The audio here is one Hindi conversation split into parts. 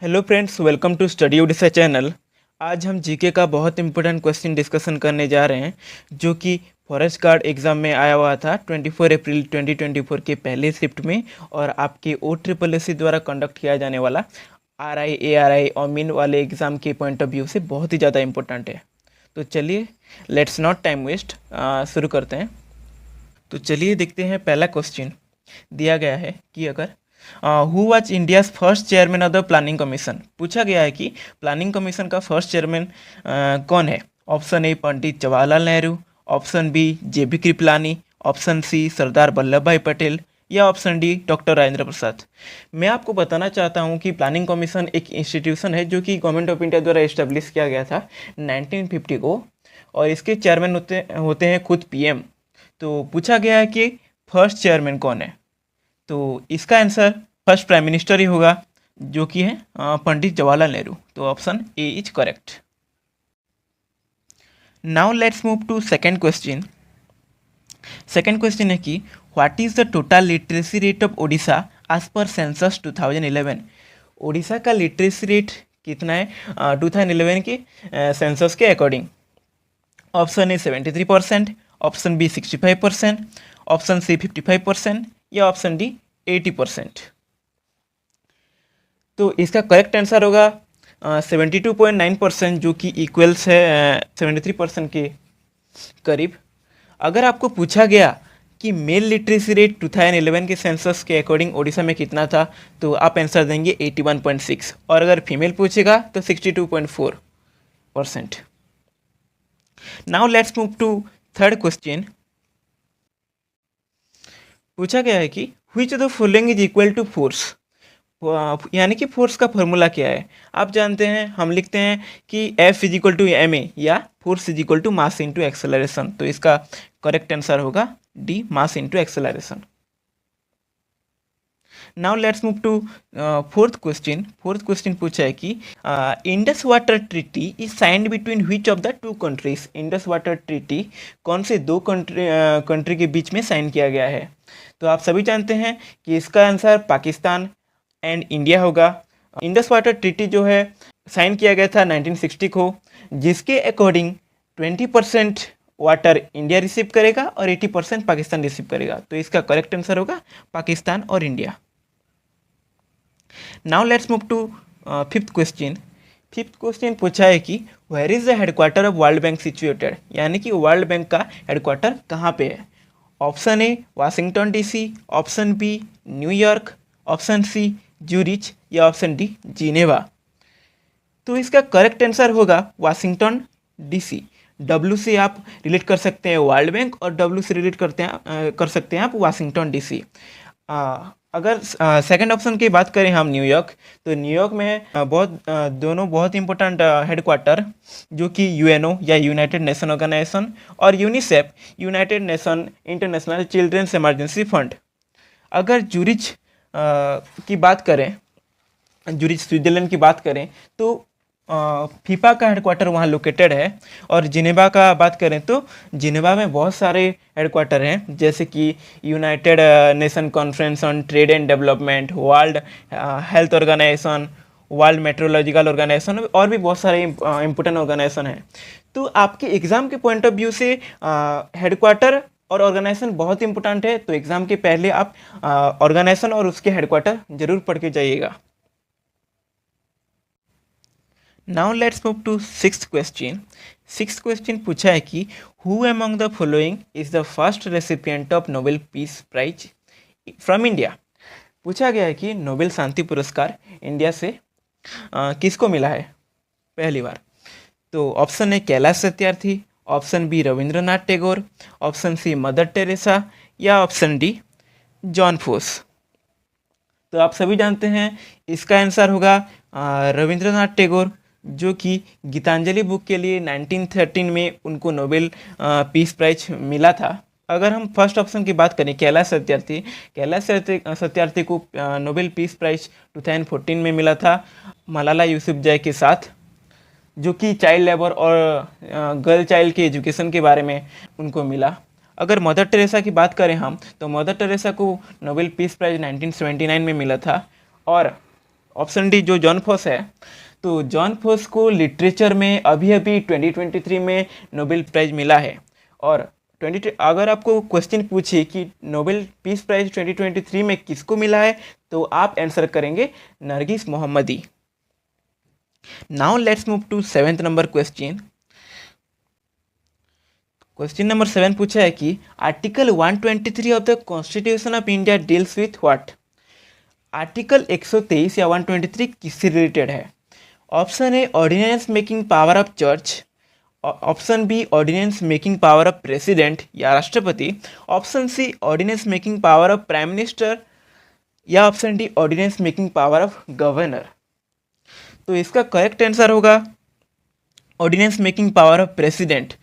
Hello friends, welcome to study Odisha channel. आज हम जीके का बहुत इंपॉर्टेंट क्वेश्चन डिस्कशन करने जा रहे हैं, जो कि फॉरेस्ट गार्ड एग्ज़ाम में आया हुआ था 24 अप्रैल 2024 के पहले शिफ्ट में, और आपके OSSC द्वारा कंडक्ट किया जाने वाला RI ARI और मीन वाले एग्ज़ाम के पॉइंट ऑफ व्यू से बहुत ही ज़्यादा इंपॉर्टेंट है। तो चलिए, लेट्स नॉट टाइम वेस्ट, शुरू करते हैं। तो चलिए देखते हैं। पहला क्वेश्चन दिया गया है कि अगर who was India's first chairman of the planning commission. पूछा गया है कि प्लानिंग कमीशन का फर्स्ट चेयरमैन कौन है। Option A Pandit Jawaharlal Nehru, option B JB Kripalani, option C Sardar Vallabh Bhai Patel, या option D doctor Rajendra Prasad. मैं आपको बताना चाहता हूं कि प्लानिंग कमीशन एक इंस्टीट्यूशन है जो कि गवर्नमेंट ऑफ इंडिया द्वारा इस्टेब्लिश किया गया था 1950 को, और इसके चेयरमैन होते हैं खुद PM। तो पूछा गया है कि फर्स्ट चेयरमैन कौन है, तो इसका आंसर फर्स्ट प्राइम मिनिस्टर ही होगा, जो कि है पंडित जवाहरलाल नेहरू। तो option A is correct. Now let's move to second question. Second question है कि what is the total literacy rate of Odisha as per census 2011। Odisha का लिटरेसी रेट कितना है 2011 के सेंसस के according. Option A 73%, option B 65%, option C 55%, या ऑप्शन डी 80%। तो इसका करेक्ट आंसर होगा 72.9%, जो कि इक्वल्स है 73% के करीब। अगर आपको पूछा गया कि मेल लिटरेसी रेट 2011 के सेंसस के अकॉर्डिंग ओडिशा में कितना था, तो आप आंसर देंगे 81.6, और अगर फीमेल पूछेगा तो 62.4%। Now let's move to third question. पूछा गया है कि which of the following is equal to force. यानी कि फोर्स का फॉर्मूला क्या है। आप जानते हैं, हम लिखते हैं कि F is equal to ma, या force is equal to mass into acceleration. तो इसका करेक्ट आंसर होगा D, mass into acceleration. Now let's move to fourth question. Fourth question पूछा है कि Indus water treaty is signed between which of the two countries. Indus water treaty कौन से दो कंट्री के बीच में साइन किया गया है। तो आप सभी जानते हैं कि इसका आंसर पाकिस्तान एंड इंडिया होगा। इंडस वाटर ट्रीटी जो है साइन किया गया था 1960 को, जिसके अकॉर्डिंग 20% वाटर इंडिया रिसीव करेगा और 80% पाकिस्तान रिसीव करेगा। तो इसका करेक्ट आंसर होगा पाकिस्तान और India. Now let's move to fifth question. Fifth question पूछा है कि where is the headquarter of World Bank situated. यानी कि वर्ल्ड बैंक का हेडक्वार्टर कहाँ पे है। Option A Washington DC, option B New York, option C Zurich, या ऑप्शन डी जिनेवा। तो इसका करेक्ट आंसर होगा वाशिंगटन DC। W से आप रिलेट कर सकते हैं वर्ल्ड बैंक, और W से रिलेट कर सकते हैं आप वाशिंगटन DC। अगर सेकंड ऑप्शन की बात करें हम न्यूयॉर्क, तो न्यूयॉर्क में है दोनों बहुत इंपॉर्टेंट हेडक्वार्टर, जो कि UNO या यूनाइटेड नेशन ऑर्गेनाइजेशन, और UNICEF United Nation International Children's Emergency Fund. अगर ज्यूरिच की बात करें, ज्यूरिच स्विट्जरलैंड की बात करें, तो फीफा का हेडक्वार्टर वहाँ लोकेटेड है। और जिनेवा का बात करें तो जिनेवा में बहुत सारे हेडक्वार्टर हैं, जैसे कि United Nation Conference on Trade and Development, World Health Organization, World Meteorological Organization, और भी बहुत सारे इंपॉर्टेंट ऑर्गेनाइजेशन हैं। तो आपके एग्ज़ाम के पॉइंट ऑफ व्यू से हेडक्वार्टर और ऑर्गेनाइजेशन बहुत इंपॉर्टेंट है। तो एग्ज़ाम के पहले आप ऑर्गेनाइजेशन और उसके हेडक्वार्टर जरूर पढ़ के जाइएगा। Now let's move to sixth question. Sixth question पूछा है कि who among the following is the first recipient of Nobel peace prize from India. पूछा गया है कि नोबेल शांति पुरस्कार इंडिया से किसको मिला है पहली बार। तो option A Kailash Satyarthi, option B Rabindranath Tagore, option C Mother Teresa, या ऑप्शन डी जॉन फोस। तो आप सभी जानते हैं इसका आंसर होगा रविंद्रनाथ टैगोर, जो कि गीतांजलि बुक के लिए 1913 में उनको नोबेल पीस प्राइज मिला था। अगर हम फर्स्ट ऑप्शन की बात करें कैलाश सत्यार्थी को नोबेल पीस प्राइज 2014 में मिला था मलाला यूसुफजई के साथ, जो कि चाइल्ड लेबर और गर्ल चाइल्ड के एजुकेशन के बारे में उनको मिला। अगर मदर टेरेसा की बात करें हम, तो मदर टेरेसा को नोबेल पीस प्राइज 1979 में मिला था। और ऑप्शन डी जो जॉन फोस है, तो जॉन फोस को लिटरेचर में अभी अभी 2023 में नोबेल प्राइज़ मिला है। और अगर आपको क्वेश्चन पूछे कि नोबेल पीस प्राइज़ 2023 में किसको मिला है, तो आप आंसर करेंगे Narges Mohammadi. Now let's move to 7th number question. Question number 7 पूछा है कि article 123 of the constitution of India deals with what. Article 123 या 123 किससे रिलेटेड है? Option A ordinance making power of church, option B ordinance making power of president या राष्ट्रपति, option C ordinance making power of prime minister, या option D ordinance making power of governor. तो इसका करेक्ट आंसर होगा ordinance making power of president.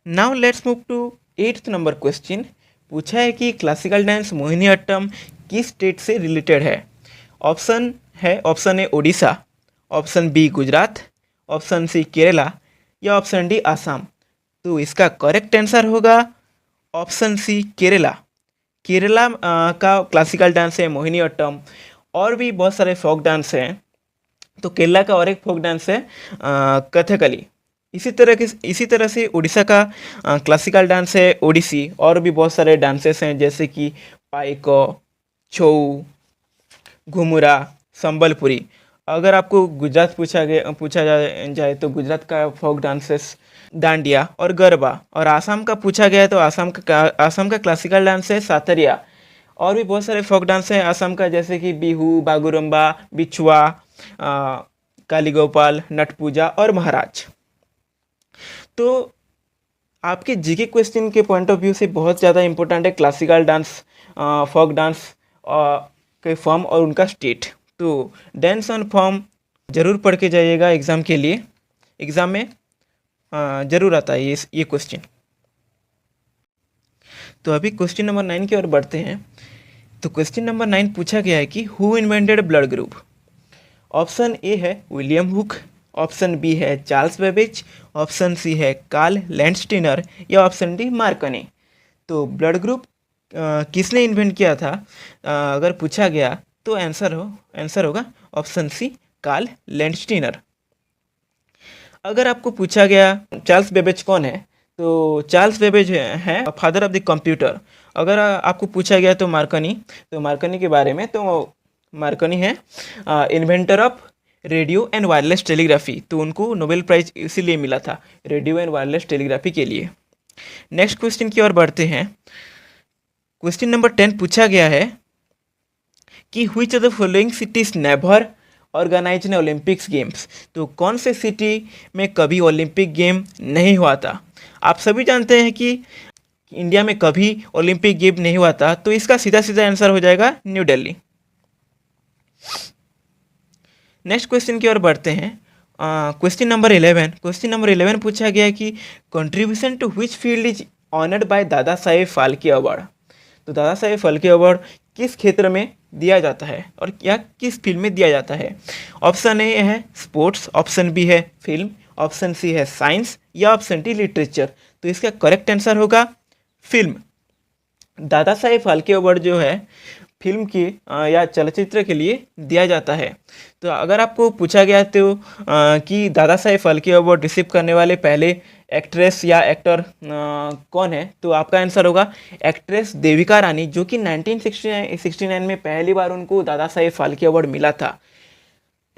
Now let's move to 8th number question. पूछा है कि क्लासिकल डांस मोहिनीअट्टम किस स्टेट से रिलेटेड है? Option A Odisha, option B Gujarat, option C Kerala या ऑप्शन डी आसाम। तो इसका करेक्ट आंसर होगा ऑप्शन सी केरला। केरला का क्लासिकल डांस है मोहिनीअट्टम, और भी बहुत सारे फोक डांस हैं। तो केरला का और एक फोक डांस है कथकली। इसी तरह से उड़ीसा का क्लासिकल डांस है ओडिसी, और भी बहुत सारे डांसेस हैं जैसे कि पाइको, छऊ, घुमुरा, संबलपुरी। अगर आपको गुजरात पूछा जाए तो गुजरात का फोक डांसेस डांडिया और गरबा। और आसाम का पूछा गया तो आसाम का क्लासिकल डांस है सातरिया। और भी बहुत सारे फोक डांस हैं आसाम का जैसे कि बिहू, बागुरुम्बा, बिछुआ, कालीगोपाल, नट पूजा और महाराज। तो आपके जीके क्वेश्चन के पॉइंट ऑफ व्यू से बहुत ज़्यादा इंपॉर्टेंट है क्लासिकल डांस, फोक डांस के फॉर्म और उनका स्टेट। तो डांस ऑन फॉर्म ज़रूर पढ़ के जाइएगा एग्ज़ाम के लिए, एग्ज़ाम में ज़रूर आता है ये क्वेश्चन। तो अभी क्वेश्चन नंबर 9 की ओर बढ़ते हैं। तो क्वेश्चन नंबर 9 पूछा गया है कि who invented blood group. Option A है विलियम हुक, ऑप्शन बी है चार्ल्स बेबेज, ऑप्शन सी है कार्ल लैंडस्टीनर या ऑप्शन डी मार्कनी। तो ब्लड ग्रुप किसने इन्वेंट किया था अगर पूछा गया तो आंसर होगा ऑप्शन सी कार्ल लैंडस्टीनर। अगर आपको पूछा गया चार्ल्स बेबेज कौन है, तो चार्ल्स बेबेज है फादर ऑफ द कंप्यूटर। अगर आपको पूछा गया तो मार्कनी के बारे में, तो मार्कनी है inventor of radio and wireless telegraphy. तो उनको नोबेल प्राइज इसीलिए मिला था, रेडियो एंड वायरलेस टेलीग्राफी के लिए। नेक्स्ट क्वेश्चन की ओर बढ़ते हैं। क्वेश्चन नंबर 10 पूछा गया है कि which of the following cities never organise an Olympics games. तो कौन से सिटी में कभी ओलंपिक गेम नहीं हुआ था? आप सभी जानते हैं कि इंडिया में कभी ओलंपिक गेम नहीं हुआ था, तो इसका सीधा सीधा आंसर हो जाएगा न्यू दिल्ली। नेक्स्ट क्वेश्चन की ओर बढ़ते हैं। क्वेश्चन नंबर 11 पूछा गया है कि contribution to which field is honoured by Dada Saheb Phalke award. तो दादा साहेब फाल्के अवार्ड किस क्षेत्र में दिया जाता है और या किस फील्ड में दिया जाता है? ऑप्शन ए है स्पोर्ट्स, ऑप्शन बी है फिल्म, ऑप्शन सी है साइंस या ऑप्शन डी लिटरेचर। तो इसका करेक्ट आंसर होगा फिल्म। दादा साहेब फाल्के अवार्ड जो है फिल्म की या चलचित्र के लिए दिया जाता है। तो अगर आपको पूछा गया तो कि दादा साहेब फाल्के अवार्ड रिसीव करने वाले पहले एक्ट्रेस या एक्टर कौन है, तो आपका आंसर होगा एक्ट्रेस देविका रानी, जो कि 1969 में पहली बार उनको दादा साहेब फाल्के अवार्ड मिला था।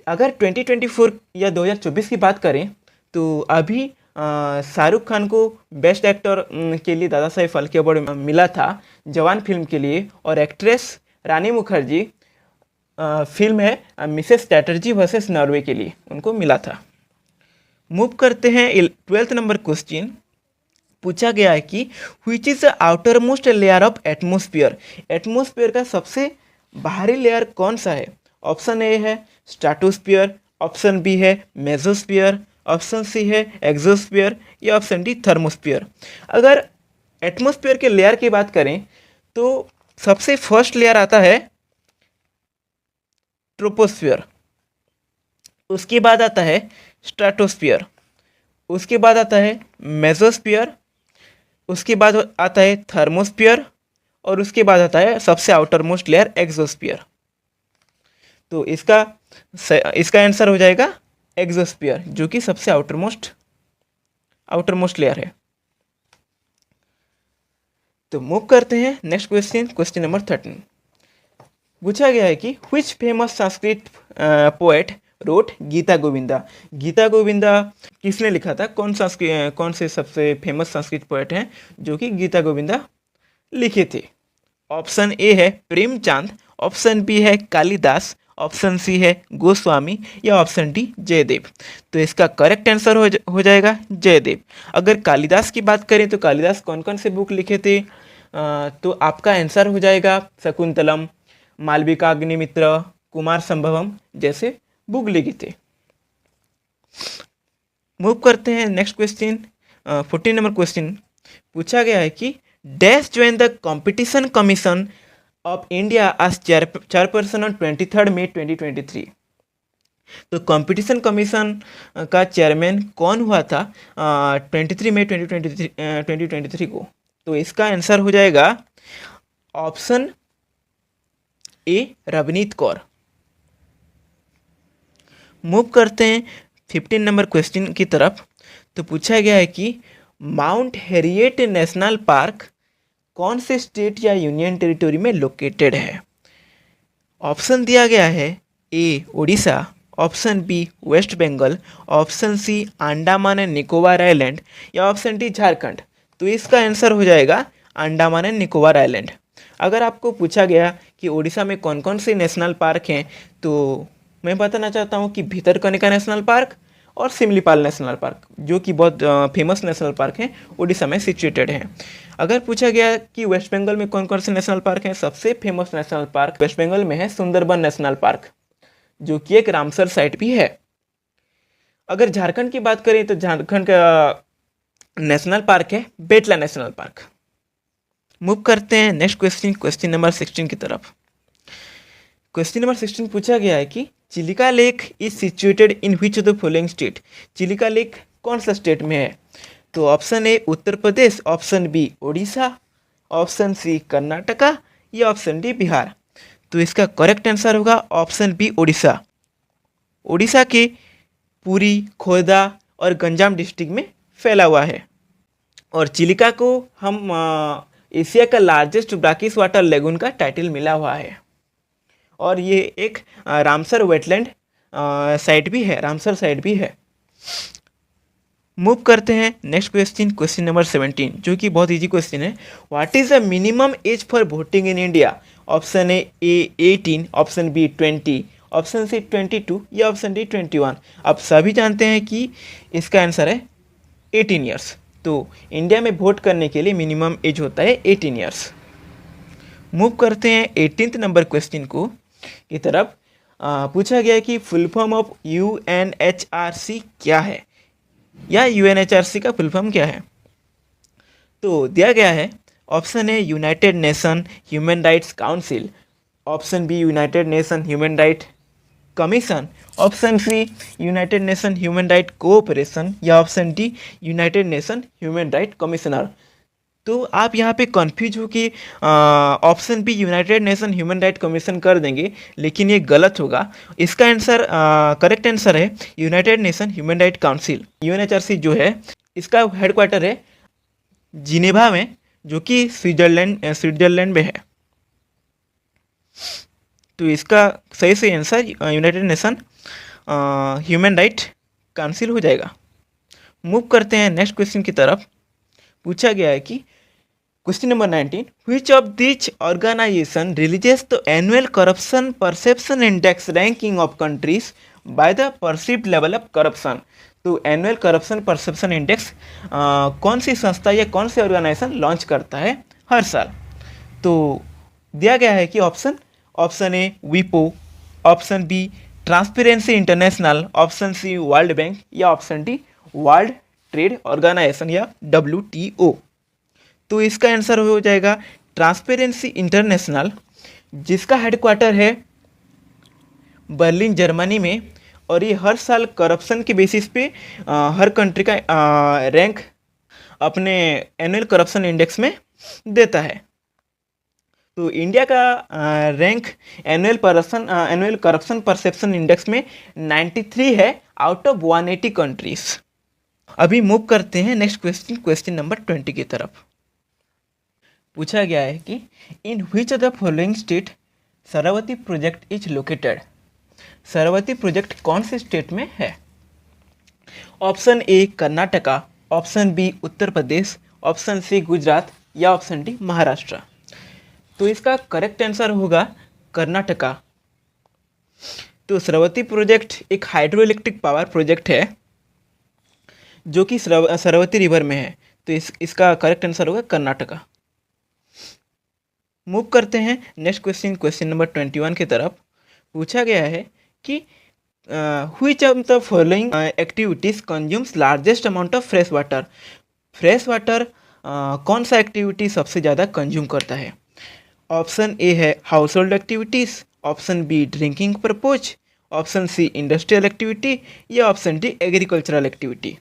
अगर 2024 या 2024 की बात करें तो अभी शाहरुख खान को बेस्ट एक्टर के लिए दादा साहेब फाल्के अवार्ड मिला था जवान फिल्म के लिए, और एक्ट्रेस रानी मुखर्जी फिल्म है मिसेस चैटर्जी वर्सेस नॉर्वे के लिए उनको मिला था। मूव करते हैं 12th नंबर क्वेश्चन। पूछा गया है कि which is the outer most layer of atmosphere. Atmosphere का सबसे बाहरी लेयर कौन सा है? ऑप्शन ए है स्ट्रेटोस्फियर, ऑप्शन बी है मेसोस्फियर, ऑप्शन सी है एक्सोस्फियर या ऑप्शन डी थर्मोस्फियर। अगर एटमोस्फियर के लेयर की बात करें तो सबसे फर्स्ट लेयर आता है ट्रोपोस्फियर, उसके बाद आता है स्ट्रेटोस्फियर, उसके बाद आता है मेसोस्फियर, उसके बाद आता है थर्मोस्फियर, और उसके बाद आता है सबसे आउटर मोस्ट लेयर एक्सोस्फियर। तो इसका इसका आंसर हो जाएगा एक्सोस्फीयर, जो कि सबसे आउटरमोस्ट लेयर है। तो मूव करते हैं नेक्स्ट क्वेश्चन नंबर 13। पूछा गया है कि which famous Sanskrit poet wrote Gita Govinda. Gita Govinda किसने लिखा था? कौन से सबसे फेमस संस्कृत पोएट हैं जो कि गीता गोविंदा लिखे थे? ऑप्शन ए है प्रेमचंद, ऑप्शन बी है कालिदास, ऑप्शन सी है गोस्वामी, या ऑप्शन डी जयदेव। तो इसका करेक्ट आंसर हो जाएगा जयदेव। अगर कालिदास की बात करें तो कालिदास कौन कौन से बुक लिखे थे? तो आपका आंसर हो जाएगा शकुंतलम, मालविकाग्निमित्र, कुमार संभवम जैसे बुक लिखे थे। मूव करते हैं नेक्स्ट क्वेश्चन 14 नंबर क्वेश्चन। पूछा गया है कि dash join the competition commission of India as chairperson on 23 May 2023। तो कंपटीशन कमीशन का चेयरमैन कौन हुआ था 23 मई 2023 को? तो इसका आंसर हो जाएगा option A Ravneet Kaur. Move करते हैं 15 नंबर क्वेश्चन की तरफ। तो पूछा गया है कि माउंट हैरियट नेशनल पार्क कौन से स्टेट या यूनियन टेरिटरी में लोकेटेड है? ऑप्शन दिया गया है A Orissa, option B West Bengal, option C Andaman and Nicobar island, या ऑप्शन डी झारखंड। तो इसका आंसर हो जाएगा अंडमान एंड निकोबार आइलैंड। अगर आपको पूछा गया कि उड़ीसा में कौन कौन से नेशनल पार्क हैं, तो मैं बताना चाहता हूँ कि भितरकनिका नेशनल पार्क और सिमलीपाल नेशनल पार्क, जो कि बहुत फेमस नेशनल पार्क हैं, उड़ीसा में सिचुएटेड हैं। अगर पूछा गया कि वेस्ट बंगाल में कौन कौन से नेशनल पार्क हैं, सबसे famous national park west Bengal में है सुंदरबन नेशनल पार्क, जो कि एक रामसर साइट भी है। अगर झारखंड की बात करें तो झारखंड का नेशनल पार्क है बेतला नेशनल पार्क। मूव करते हैं नेक्स्ट क्वेश्चन नंबर 16 की तरफ। क्वेश्चन नंबर 16 पूछा गया है कि Chilika lake is situated in which of the following state. Chilika lake कौन सा स्टेट में है? तो option A Uttar Pradesh, option B Orissa, option C Karnataka, या ऑप्शन डी बिहार। तो इसका करेक्ट आंसर होगा ऑप्शन बी उड़ीसा। उड़ीसा के पुरी, खोर्धा और गंजाम डिस्ट्रिक्ट में फैला हुआ है। और चिलिका को हम एशिया का लार्जेस्ट ब्राकिश वाटर लेगून का टाइटल मिला हुआ है। और ये एक रामसर वेटलैंड साइट भी है, रामसर साइट भी है। मूव करते हैं नेक्स्ट क्वेश्चन नंबर 17, जो कि बहुत इजी क्वेश्चन है। What is the minimum age for voting in India? Option A 18, option B 20, option C 22, या ऑप्शन डी 21। आप सभी जानते हैं कि इसका आंसर है 18 ईयर्स। तो इंडिया में वोट करने के लिए मिनिमम एज होता है 18 ईयर्स। मूव करते हैं 18th नंबर क्वेश्चन की तरफ। पूछा गया है कि फुल फॉर्म ऑफ UNHRC क्या है, या UNHRC का फुल फॉर्म क्या है? तो दिया गया है option A United Nation Human Rights Council, option B United Nation Human Right Commission, option C United Nation Human Right Cooperation, या option D United Nation Human Right Commissioner. तो आप यहाँ पे कंफ्यूज हो कि option B United Nation Human Right Commission कर देंगे, लेकिन ये गलत होगा। इसका आंसर करेक्ट आंसर है United Nation Human Right Council. UNHRC जो है इसका हेडक्वार्टर है जिनेवा में, जो कि स्विट्जरलैंड में है। तो इसका सही answer United Nation Human Right council हो जाएगा। मूव करते हैं नेक्स्ट क्वेश्चन की तरफ। पूछा गया है कि question number 19, which of these organization releases the annual corruption perception index ranking of countries by the perceived level of corruption. तो एनुअल करप्शन परसेप्शन इंडेक्स कौन सी संस्था या कौन सी ऑर्गेनाइजेशन लॉन्च करता है हर साल? तो दिया गया है कि ऑप्शन ए विपो, option B Transparency International, option C World Bank, या option D World Trade Organization या WTO। तो इसका आंसर हो जाएगा ट्रांसपेरेंसी इंटरनेशनल, जिसका हेडक्वार्टर है बर्लिन जर्मनी में। और ये हर साल करप्शन के बेसिस पे हर कंट्री का रैंक अपने एनुअल करप्शन इंडेक्स में देता है। तो इंडिया का rank annual corruption perception index में 93 है आउट ऑफ 180 कंट्रीज। अभी मूव करते हैं नेक्स्ट क्वेश्चन नंबर 20 की तरफ। पूछा गया है कि in which of the following state Sharavati project is located. Sharavati project कौन से स्टेट में है? Option A Karnataka, option B Uttar Pradesh, option C Gujarat या ऑप्शन डी महाराष्ट्र। तो इसका करेक्ट आंसर होगा कर्नाटका। तो शरावती प्रोजेक्ट एक हाइड्रो इलेक्ट्रिक पावर प्रोजेक्ट है जो कि शरावती रिवर में है। तो इसका करेक्ट आंसर होगा कर्नाटका। मूव करते हैं नेक्स्ट क्वेश्चन नंबर 21 की तरफ। पूछा गया है कि which of the following activities consumes largest amount of fresh water. Fresh water कौन सा एक्टिविटी सबसे ज़्यादा कंज्यूम करता है? ऑप्शन ए है household activities, option B drinking purpose, option C industrial activity या ऑप्शन डी एग्रीकल्चरल एक्टिविटी।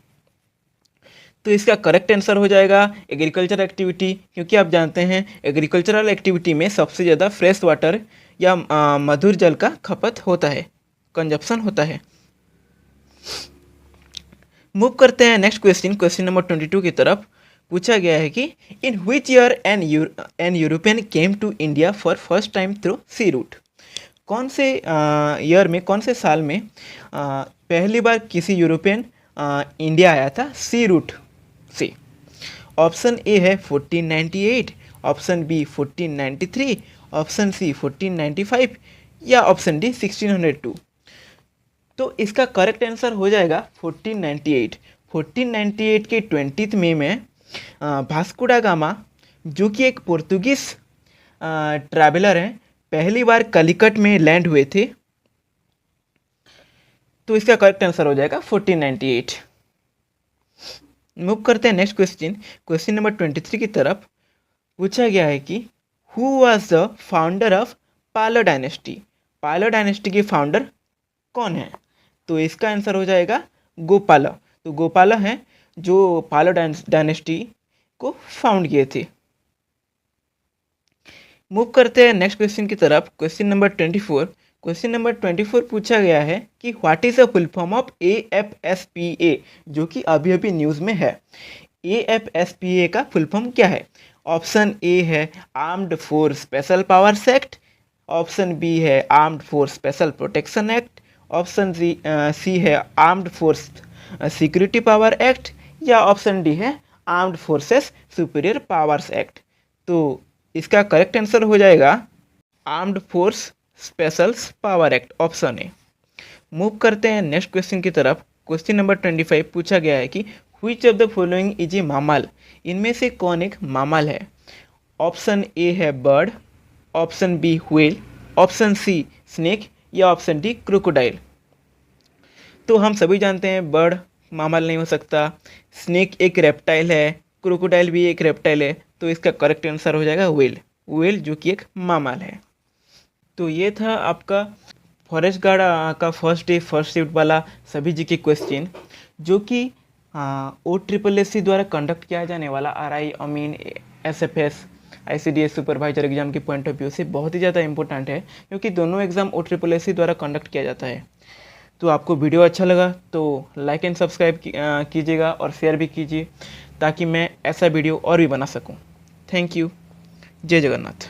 तो इसका करेक्ट आंसर हो जाएगा एग्रीकल्चर एक्टिविटी, क्योंकि आप जानते हैं एग्रीकल्चरल एक्टिविटी में सबसे ज़्यादा फ्रेश वाटर या मधुर जल का खपत होता है, कंजप्शन होता है। मूव करते हैं नेक्स्ट क्वेश्चन नंबर 22 की तरफ। पूछा गया है कि in which year an European came to India for first time through sea route. कौन से ईयर में, कौन से साल में पहली बार किसी यूरोपियन इंडिया आया था सी रूट से? ऑप्शन ए है 1498, ऑप्शन बी 1493, ऑप्शन सी 1495 या ऑप्शन डी 1602। तो इसका करेक्ट आंसर हो जाएगा 1498। 1498 के 20 मई में वास्को दा गामा, जो कि एक पोर्तुगीज ट्रैवलर हैं, पहली बार कलिकट में लैंड हुए थे। तो इसका करेक्ट आंसर हो जाएगा 1498। मूव करते हैं नेक्स्ट क्वेश्चन नंबर 23 की तरफ। पूछा गया है कि who was the founder of पालो डायनेस्टी। पालो डायनेस्टी के फाउंडर कौन है? तो इसका आंसर हो जाएगा गोपाला। तो गोपाला हैं जो पालो डायनेस्टी को फाउंड किए थे। मूव करते हैं नेक्स्ट क्वेश्चन की तरफ। Question number 24। क्वेश्चन नंबर 24 पूछा गया है कि what is the full form of AFSPA, जो कि अभी अभी न्यूज़ में है। AFSPA का फुल फॉर्म क्या है? ऑप्शन ए है armed force special powers act, option B है armed force special protection act, option C है armed force security power act या ऑप्शन डी है armed forces superior powers act. तो इसका करेक्ट आंसर हो जाएगा armed force special power act, option A. Move करते हैं नेक्स्ट क्वेश्चन की तरफ। क्वेश्चन नंबर 25 पूछा गया है कि which of the following is a मामल। इनमें से कौन एक मामल है? ऑप्शन ए है bird, option B whale, option C snake या ऑप्शन डी क्रोकोडाइल। तो हम सभी जानते हैं बर्ड मामल नहीं हो सकता, स्नेक एक रेप्टाइल है, क्रोकोडाइल भी एक रेप्टाइल है। तो इसका करेक्ट आंसर हो जाएगा व्हेल, जो कि एक मामल है। तो ये था आपका फॉरेस्ट गार्ड का फर्स्ट डे फर्स्ट शिफ्ट वाला सभी जी के क्वेश्चन, जो कि OSSC द्वारा कंडक्ट किया जाने वाला RI, अमीन, SFS, ICDS सुपरवाइजर एग्जाम के पॉइंट ऑफ व्यू से बहुत ही ज़्यादा इंपॉर्टेंट है, क्योंकि दोनों एग्ज़ाम OSSC द्वारा कंडक्ट किया जाता है। तो आपको वीडियो अच्छा लगा तो लाइक एंड सब्सक्राइब कीजिएगा और शेयर भी कीजिए, ताकि मैं ऐसा वीडियो और भी बना सकूं। Thank you. जय जगन्नाथ।